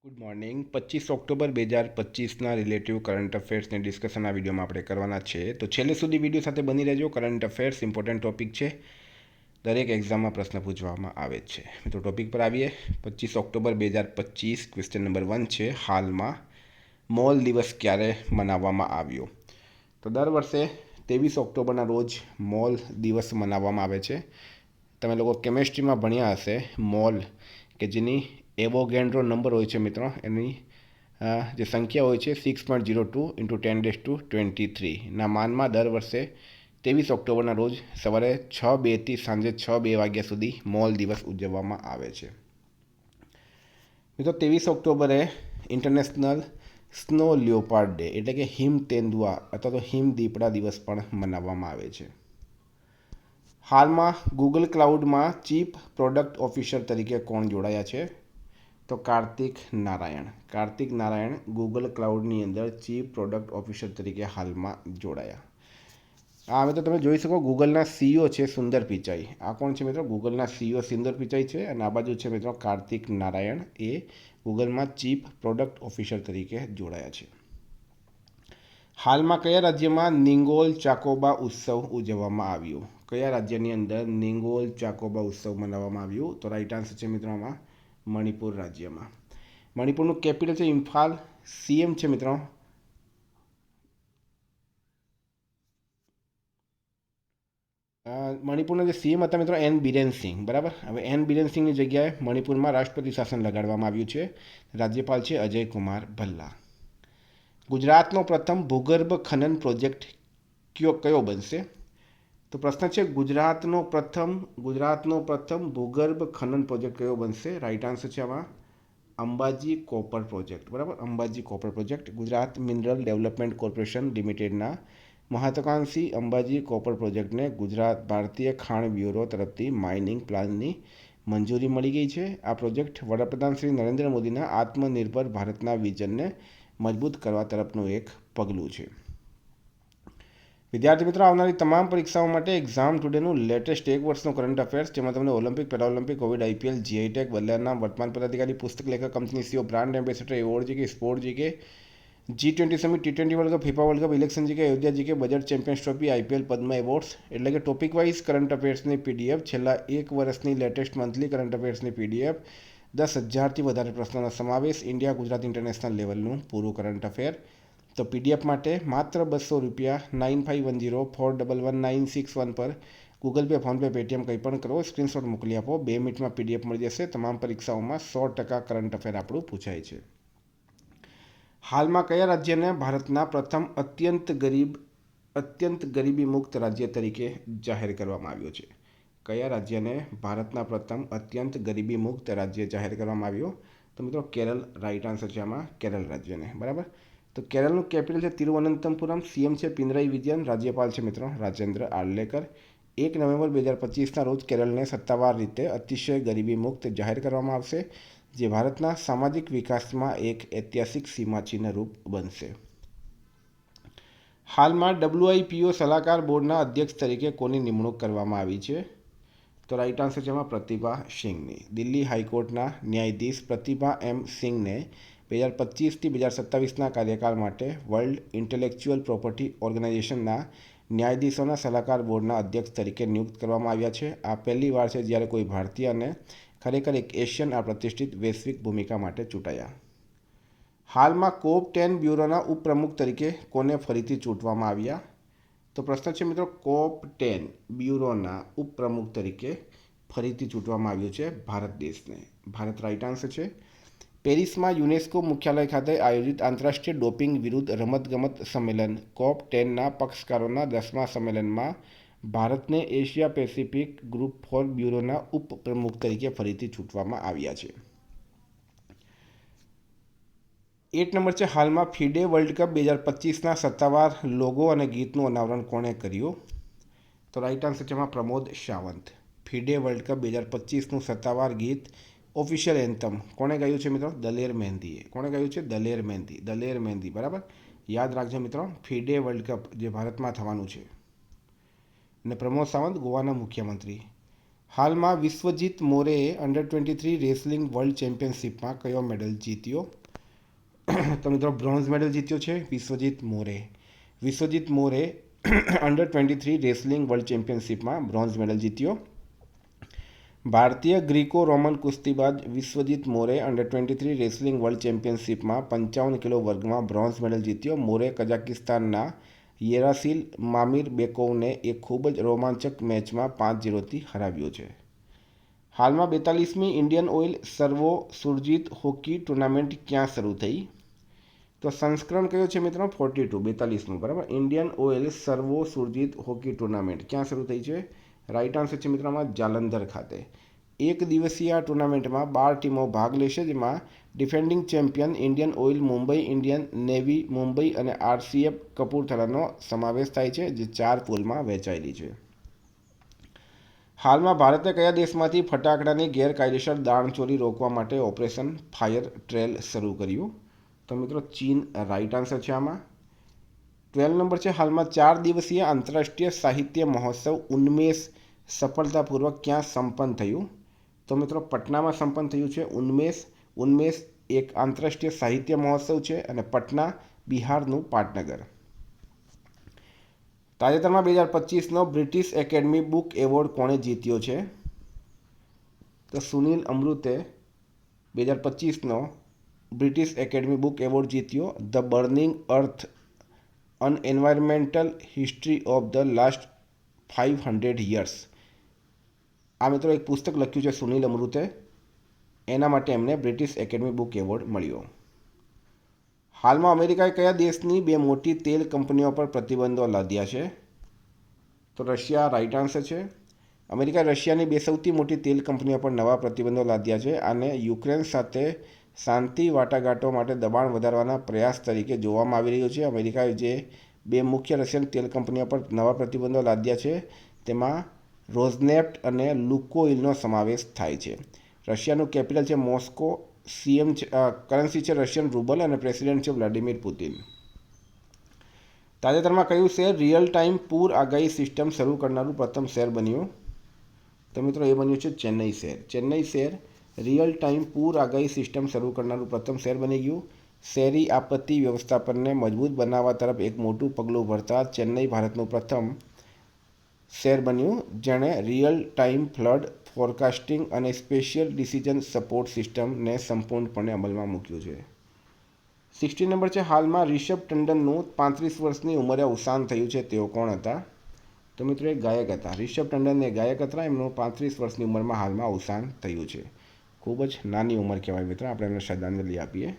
Good morning 25 October 2025ના relative current અફેર્સની discussion આ વિડીયોમાં આપણે કરવાના છે. તો છેલ્લે સુધી વિડીયો સાથે બની રહેજો. કરંટ અફેર્સ ઇમ્પોર્ટન્ટ ટોપિક છે, દરેક એક્ઝામમાં પ્રશ્ન પૂછવામાં આવે છે. તો ટોપિક પર આવીએ. 25 ઓક્ટોબર 2025 ક્વેશ્ચન નંબર 1 છે, હાલમાં મોલ દિવસ ક્યારે મનાવવામાં આવ્યો? તો દર વર્ષે 23 ઓક્ટોબરના રોજ મોલ દિવસ મનાવવામાં આવે છે. તમે લોકો કેમેસ્ટ્રીમાં ભણ્યા હશે મોલ, કે જેની એવોગેન્ડ્રો નંબર હોય છે મિત્રો, એની જે સંખ્યા હોય છે 6.02 × 10⁻23ના માનમાં દર વર્ષે 23 ઓક્ટોબરના રોજ સવારે 6:02 થી સાંજે 6:02 વાગ્યા સુધી મોલ દિવસ ઉજવવામાં આવે છે. મિત્રો 23 ઓક્ટોબરે ઇન્ટરનેશનલ સ્નો લિયોપાર્ડ ડે એટલે કે હિમ તેંદુઆ અથવા તો હિમ દીપડા દિવસ પણ મનાવવામાં આવે છે. હાલમાં ગૂગલ ક્લાઉડમાં ચીફ પ્રોડક્ટ ઓફિસર તરીકે કોણ જોડાયા છે? તો કાર્તિક નારાયણ. કાર્તિક નારાયણ ગૂગલ ક્લાઉડની અંદર ચીફ પ્રોડક્ટ ઓફિસર તરીકે હાલમાં જોડાયા. હવે તો તમે જોઈ શકો ગૂગલના સીઈઓ છે સુંદર પિચાઈ. આ કોણ છે મિત્રો? ગૂગલના સીઈઓ સુંદર પિચાઈ છે. અને આ બાજુ છે મિત્રો કાર્તિક નારાયણ, એ ગૂગલમાં ચીફ પ્રોડક્ટ ઓફિસર તરીકે જોડાયા છે. હાલમાં કયા રાજ્યમાં નિંગોલ ચાકોબા ઉત્સવ ઉજવવામાં આવ્યો? કયા રાજ્યની અંદર નિંગોલ ચાકોબા ઉત્સવ મનાવવામાં આવ્યું? તો રાઈટ આન્સર છે મિત્રો આમાં મણિપુર રાજ્યમાં. મણિપુરનું કેપિટલ છે ઇમ્ફાલ. સીએમ છે મિત્રો મણિપુરના જે સીએમ હતા મિત્રો એન બિરેન સિંહ. બરાબર. હવે એન બિરેન સિંહની જગ્યાએ મણિપુરમાં રાષ્ટ્રપતિ શાસન લગાડવામાં આવ્યું છે. રાજ્યપાલ છે અજય કુમાર ભલ્લા. ગુજરાતનો પ્રથમ ભૂગર્ભ ખનન પ્રોજેક્ટ કયો બનશે? તો પ્રશ્ન છે ગુજરાતનો પ્રથમ ભૂગર્ભ ખનન પ્રોજેક્ટ કયો બનશે? રાઈટ આન્સર છે આમાં અંબાજી કોપર પ્રોજેક્ટ. બરાબર, Ambaji copper project. Gujarat mineral development corporation લિમિટેડના મહત્વાકાંક્ષી અંબાજી કોપર પ્રોજેક્ટને ગુજરાત ભારતીય ખાણ બ્યુરો તરફથી માઇનિંગ પ્લાનની મંજૂરી મળી ગઈ છે. આ પ્રોજેક્ટ વડાપ્રધાન શ્રી નરેન્દ્ર મોદીના આત્મનિર્ભર ભારતના વિઝનને મજબૂત કરવા તરફનું એક પગલું છે. વિદ્યાર્થી મિત્રો, આવનારી તમામ પરીક્ષાઓ માટે એક્ઝામ ટુડેનું લેટેસ્ટ એક વર્ષનું કરંટ અફેર્સ, જેમાં તમને Olympic, Paralympic, Covid, IPL, GI tag, બદલાના વર્તમાન પદાધિકારી, પુસ્તક લેખક, company CEO, brand ambassador, award GK, sport GK, G20 summit, T20 world cup, FIFA world cup, election GK, Ayodhya GK, budget, champions trophy, IPL, Padma awards એટલે કે topic wise current અફેર્સની PDF, છેલ્લા એક વર્ષની લેટેસ્ટ મંથલી કરંટ અફેર્સની PDF, 10,000થી વધારે પ્રશ્નોનો સમાવેશ, ઇન્ડિયા ગુજરાત ઇન્ટરનેશનલ લેવલનું પૂરું કરંટ અફેર. તો પીડીએફ માટે માત્ર ₹200 9510411961 પર ગૂગલ પે, ફોનપે, પેટીએમ કંઈ પણ કરો, સ્ક્રીનશોટ મોકલી આપો. 2 મિનિટમાં પીડીએફ મળી જશે. તમામ પરીક્ષાઓમાં 100% કરંટ અફેર આપણું પૂછાય છે. હાલમાં કયા રાજ્યને ભારતના પ્રથમ અત્યંત ગરીબી મુક્ત રાજ્ય તરીકે જાહેર કરવામાં આવ્યો છે? કયા રાજ્યને ભારતના પ્રથમ અત્યંત ગરીબી મુક્ત રાજ્ય જાહેર કરવામાં આવ્યો? તો મિત્રો કેરળ રાઈટ આન્સર છે આમાં કેરળ રાજ્યને. બરાબર. તો કેરળનું કેપિટલ છે તિરુવનંતપુરમ. સીએમ છે પિનરાઈ વિજયન. રાજ્યપાલ છે મિત્રો રાજેન્દ્ર આર્લેકર. 1 નવેમ્બર 2025ના રોજ કેરળને સત્તાવાર રીતે અતિશય ગરીબી મુક્ત જાહેર કરવામાં આવશે, જે ભારતના સામાજિક વિકાસમાં એક ઐતિહાસિક સીમાચિહ્ન રૂપ બનશે. હાલમાં WIPO સલાહકાર બોર્ડના અધ્યક્ષ તરીકે કોની નિમણૂક કરવામાં આવી છે? તો રાઈટ આન્સર છે એમાં પ્રતિભા સિંઘની. દિલ્હી હાઈકોર્ટના ન્યાયાધીશ પ્રતિભા એમ સિંઘને 2025થી 2027ના કાર્યકાળ માટે વર્લ્ડ ઇન્ટેલેક્ચુઅલ પ્રોપર્ટી ઓર્ગેનાઇઝેશનના ન્યાયાધીશોના સલાહકાર બોર્ડના અધ્યક્ષ તરીકે નિયુક્ત કરવામાં આવ્યા છે. આ પહેલી વાર છે જ્યારે કોઈ ભારતીય અને ખરેખર એક એશિયન આ પ્રતિષ્ઠિત વૈશ્વિક ભૂમિકા માટે ચૂંટાયા. હાલમાં COP10 બ્યુરોના ઉપપ્રમુખ તરીકે કોને ફરીથી ચૂંટવામાં આવ્યા? તો પ્રશ્ન છે મિત્રો COP10 બ્યુરોના ઉપપ્રમુખ તરીકે ફરીથી ચૂંટવામાં આવ્યું છે ભારત દેશને. ભારત રાઈટ આન્સર છે. પેરિસમાં યુનેસ્કો મુખ્યાલય ખાતે આયોજિત આંતરરાષ્ટ્રીય ડોપિંગ વિરુદ્ધ રમતગમત સંમેલન COP10ના પક્ષકારોના 10મા સંમેલનમાં ભારતને એશિયા પેસિફિક ગ્રુપ 4 બ્યુરોના ઉપપ્રમુખ તરીકે ફરીથી ચૂંટવામાં આવ્યા છે. 8 નંબર છે, હાલમાં ફિડે વર્લ્ડ કપ 2025ના સત્તાવાર લોગો અને ગીતનું અનાવરણ કોણે કર્યું? તો રાઈટ આન્સર છે એમાં Pramod Sawant. FIDE world cup 2025નું સત્તાવાર ગીત ઓફિશિયલ એન્થમ કોણે ગાયું છે મિત્રો? દલેર મહેંદીએ. કોણે ગાયું છે? દલેર મહેંદી. બરાબર, યાદ રાખજો મિત્રો. ફિડે વર્લ્ડ કપ જે ભારતમાં થવાનું છે. અને પ્રમોદ સાવંત ગોવાના મુખ્યમંત્રી. હાલમાં વિશ્વજીત મોરેએ અંડર-23 રેસલિંગ વર્લ્ડ ચેમ્પિયનશિપમાં કયો મેડલ જીત્યો? તો મિત્રો બ્રોન્ઝ મેડલ જીત્યો છે વિશ્વજીત મોરે અંડર-23 રેસલિંગ વર્લ્ડ ચેમ્પિયનશિપમાં બ્રોન્ઝ મેડલ જીત્યો. ભારતીય ગ્રીકો રોમન કુસ્તીબાજ વિશ્વજીત મોરે અંડર-23 રેસલિંગ વર્લ્ડ ચેમ્પિયનશિપમાં 55 કિલો વર્ગમાં બ્રોન્ઝ મેડલ જીત્યો. મોરે કઝાકિસ્તાનના યેરાસિલ મામીરબેકોવને એક ખૂબ જ રોમાંચક મેચમાં 5-0થી હરાવ્યો છે. હાલમાં 42મી ઇન્ડિયન ઓઇલ સર્વો સુરજીત હોકી ટુર્નામેન્ટ ક્યાં શરૂ થઈ? તો સંસ્કરણ કયો છે મિત્રો? 42, 42મું, બરાબર. ઇન્ડિયન ઓઇલ સર્વો સુરજીત હોકી ટુર્નામેન્ટ ક્યાં શરૂ થઈ છે? રાઇટ આન્સર છે મિત્રોમાં જાલંધર ખાતે. એક દિવસીય આ ટુર્નામેન્ટમાં 12 ટીમો ભાગ લેશે, જેમાં defending champion Indian oil Mumbai, Indian navy Mumbai અને આરસીએફ કપૂરથલાનો સમાવેશ થાય છે, જે 4 પૂલમાં વહેંચાયેલી છે. હાલમાં ભારતે કયા દેશમાંથી ફટાકડાની ગેરકાયદેસર દાણચોરી રોકવા માટે ઓપરેશન ફાયર ટ્રેલ શરૂ કર્યું? તો મિત્રો ચીન રાઇટ આન્સર છે આમાં. 12 નંબર છે, હાલમાં 4 દિવસીય આંતરરાષ્ટ્રીય સાહિત્ય મહોત્સવ ઉન્મેષ સફળતાપૂર્વક ક્યાં સંપન્ન થયું? તો મિત્રો પટનામાં સંપન્ન થયું છે ઉન્મેષ એક આંતરરાષ્ટ્રીય સાહિત્ય મહોત્સવ છે અને પટના બિહારનું પાટનગર. તાજેતરમાં 2025નો બ્રિટિશ એકેડમી બુક એવોર્ડ કોણે જીત્યો છે? તો સુનિલ અમૃતે 2025નો બ્રિટિશ એકેડમી બુક એવોર્ડ જીત્યો. The burning earth an environmental history of the last 500 years. આ મિત્રો એક પુસ્તક લખ્યું છે સુનિલ અમૃતે, એના માટે એમને બ્રિટિશ એકેડમી બુક એવોર્ડ મળ્યો. હાલમાં અમેરિકાએ કયા દેશની 2 મોટી તેલ કંપનીઓ પર પ્રતિબંધો લાદ્યા છે? તો રશિયા રાઇટ આન્સર છે. અમેરિકાએ રશિયાની 2 સૌથી મોટી તેલ કંપનીઓ પર નવા પ્રતિબંધો લાદ્યા છે. આને યુક્રેન સાથે શાંતિ વાટાઘાટો માટે દબાણ વધારવાના પ્રયાસ તરીકે જોવામાં આવી રહ્યું છે. અમેરિકાએ જે 2 મુખ્ય રશિયન તેલ કંપનીઓ પર નવા પ્રતિબંધો લાદ્યા છે, તેમાં રોઝનેફ્ટ અને લુકોઇલનો સમાવેશ થાય છે. રશિયાનું કેપિટલ છે મોસ્કો, કરન્સી છે રશિયન રૂબલ અને પ્રેસિડેન્ટ છે વ્લાડિમીર પુતિન. તાજેતરમાં કયું શહેર રિયલ ટાઈમ પૂર આગાહી સિસ્ટમ શરૂ કરનારું પ્રથમ શહેર બન્યું? તો મિત્રો એ બન્યું છે ચેન્નઈ શહેર. ચેન્નઈ શહેર રિયલ ટાઈમ પૂર આગાહી સિસ્ટમ શરૂ કરનારું પ્રથમ શહેર બની ગયું. શહેરી આપત્તિ વ્યવસ્થાપનને મજબૂત બનાવવા તરફ એક મોટું પગલું ભરતા ચેન્નઈ ભારતનું પ્રથમ શહેર બન્યું, જેણે રિયલ ટાઈમ ફ્લડ ફોરકાસ્ટિંગ અને સ્પેશિયલ ડિસિઝન સપોર્ટ સિસ્ટમને સંપૂર્ણપણે અમલમાં મૂક્યું છે. 60 નંબર છે, હાલમાં રિષભ ટંડનનું 35 વર્ષની ઉંમરે અવસાન થયું છે. તેઓ કોણ હતા? તો મિત્રો એ ગાયક હતા. રિષભ ટંડન એ ગાયક હતા. એમનું 35 વર્ષની ઉંમરમાં હાલમાં અવસાન થયું છે. ખૂબ જ નાની ઉંમર કહેવાય મિત્રો. આપણે એમને શ્રદ્ધાંજલિ આપીએ.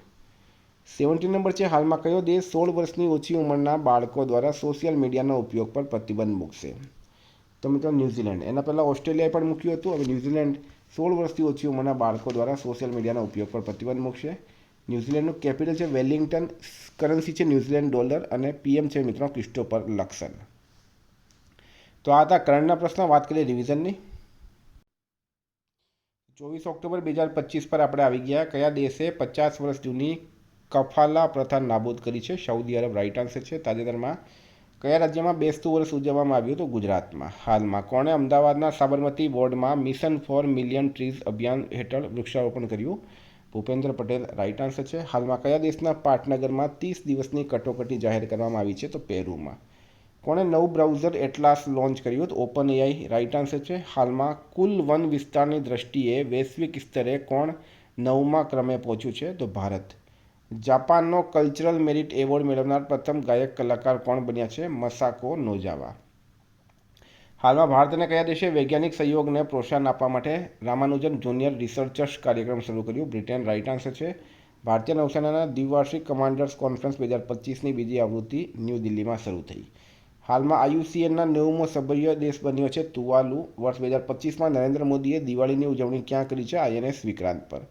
70 નંબર છે, હાલમાં કયો દેશ 16 વર્ષની ઓછી ઉંમરના બાળકો દ્વારા સોશિયલ મીડિયાનો ઉપયોગ પર પ્રતિબંધ મૂકશે? તો મિત્રો ન્યૂઝીલેન્ડ. એના પહેલાં ઓસ્ટ્રેલિયાએ પણ મૂક્યું હતું. હવે ન્યૂઝીલેન્ડ 16 વર્ષથી ઓછી ઉંમરના બાળકો દ્વારા સોશિયલ મીડિયાના ઉપયોગ પર પ્રતિબંધ મૂકશે. ન્યૂઝીલેન્ડનું કેપિટલ છે વેલિંગ્ટન, કરન્સી છે ન્યૂઝીલેન્ડ ડોલર અને પીએમ છે મિત્રો ક્રિસ્ટોફર લક્સન. તો આ હતા કરંટના પ્રશ્નો. વાત કરીએ રિવિઝનની. 24 ઓક્ટોબર 2025 પર આપણે આવી ગયા. કયા દેશે 50 વર્ષ જૂની કફાલા પ્રથા નાબૂદ કરી છે? સાઉદી અરબ રાઇટ આન્સર છે. તાજેતરમાં કયા રાજ્યમાં બેસતું વર્ષ ઉજવવામાં આવ્યું? તો ગુજરાતમાં. હાલમાં કોણે અમદાવાદના સાબરમતી વોર્ડમાં મિશન ફોર મિલિયન ટ્રીઝ અભિયાન હેઠળ વૃક્ષારોપણ કર્યું? ભૂપેન્દ્ર પટેલ રાઇટ આન્સર છે. હાલમાં કયા દેશના પાટનગરમાં 30 દિવસની કટોકટી જાહેર કરવામાં આવી છે? તો પેરુમાં. કોણે નવું બ્રાઉઝર એટલાસ લોન્ચ કર્યું? તો ઓપન એઆઈ રાઇટ આન્સર છે. હાલમાં કુલ વન વિસ્તારની દ્રષ્ટિએ વૈશ્વિક સ્તરે કોણ 9મા ક્રમે પહોંચ્યું છે? તો ભારત. જાપાનનો કલ્ચરલ મેરિટ એવોર્ડ મેળવનાર પ્રથમ ગાયક કલાકાર કોણ બન્યા છે? મસાકો નોઝાવા. હાલમાં ભારત અને કયા દેશે વૈજ્ઞાનિક સહયોગને પ્રોત્સાહન આપવા માટે રામાનુજન જુનિયર રિસર્ચર્સ કાર્યક્રમ શરૂ કર્યું? બ્રિટન રાઇટ આન્સર છે. ભારતીય નૌસેનાના દ્વિવાર્ષિક કમાન્ડર્સ કોન્ફરન્સ 2025ની બીજી આવૃત્તિ ન્યૂ દિલ્હીમાં શરૂ થઈ. હાલમાં આઈયુસીએનના 90મો સભ્ય દેશ બન્યો છે તુવાલુ. વર્ષ 2025માં નરેન્દ્ર મોદીએ દિવાળીની ઉજવણી ક્યાં કરી છે? આઈએનએસ વિક્રાંત પર.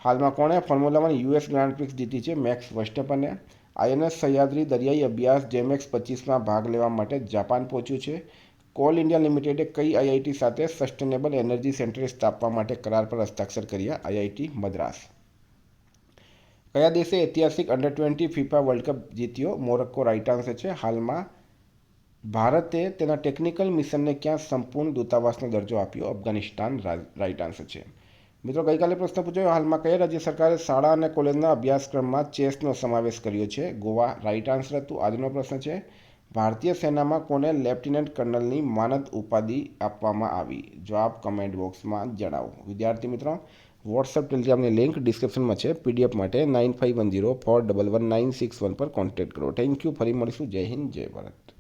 હાલમાં કોણે ફોર્મ્યુલા 1 યુએસ ગ્રાન્ડ પ્રિક્સ જીતી છે? મેક્સ વર્સ્ટેપને. આઈએનએસ સહ્યાદ્રી દરિયાઈ અભ્યાસ જેમેક્સ 25માં ભાગ લેવા માટે જાપાન પહોંચ્યું છે. કોલ ઇન્ડિયા લિમિટેડે કઈ આઈઆઈટી સાથે સસ્ટેનેબલ એનર્જી સેન્ટર સ્થાપવા માટે કરાર પર હસ્તાક્ષર કર્યા? આઈઆઈટી મદ્રાસ. કયા દેશે ઐતિહાસિક અંડર-20 ફિફા વર્લ્ડ કપ જીત્યો? મોરોક્કો રાઇટ આન્સર છે. હાલમાં ભારતે તેના ટેકનિકલ મિશનને ક્યાં સંપૂર્ણ દૂતાવાસનો દરજ્જો આપ્યો? અફઘાનિસ્તાન રાઇટ આન્સર છે. મિત્રો, ગઈકાલે પ્રશ્ન પૂછાયો, હાલમાં કયા રાજ્ય સરકારે શાળા અને કોલેજના અભ્યાસક્રમમાં ચેસનો સમાવેશ કર્યો છે? ગોવા રાઇટ આન્સર હતું. આજનો પ્રશ્ન છે, ભારતીય સેનામાં કોને લેફ્ટિનન્ટ કર્નલની માનદ ઉપાધિ આપવામાં આવી? જવાબ કમેન્ટ બોક્સમાં જણાવો. વિદ્યાર્થી મિત્રો, વોટ્સઅપ ટેલિગ્રામની લિંક ડિસ્ક્રિપ્શનમાં છે. પીડીએફ માટે 9510411961 પર કોન્ટેક્ટ કરો. Thank you. ફરી મળીશું. જય હિન્દ, જય ભારત.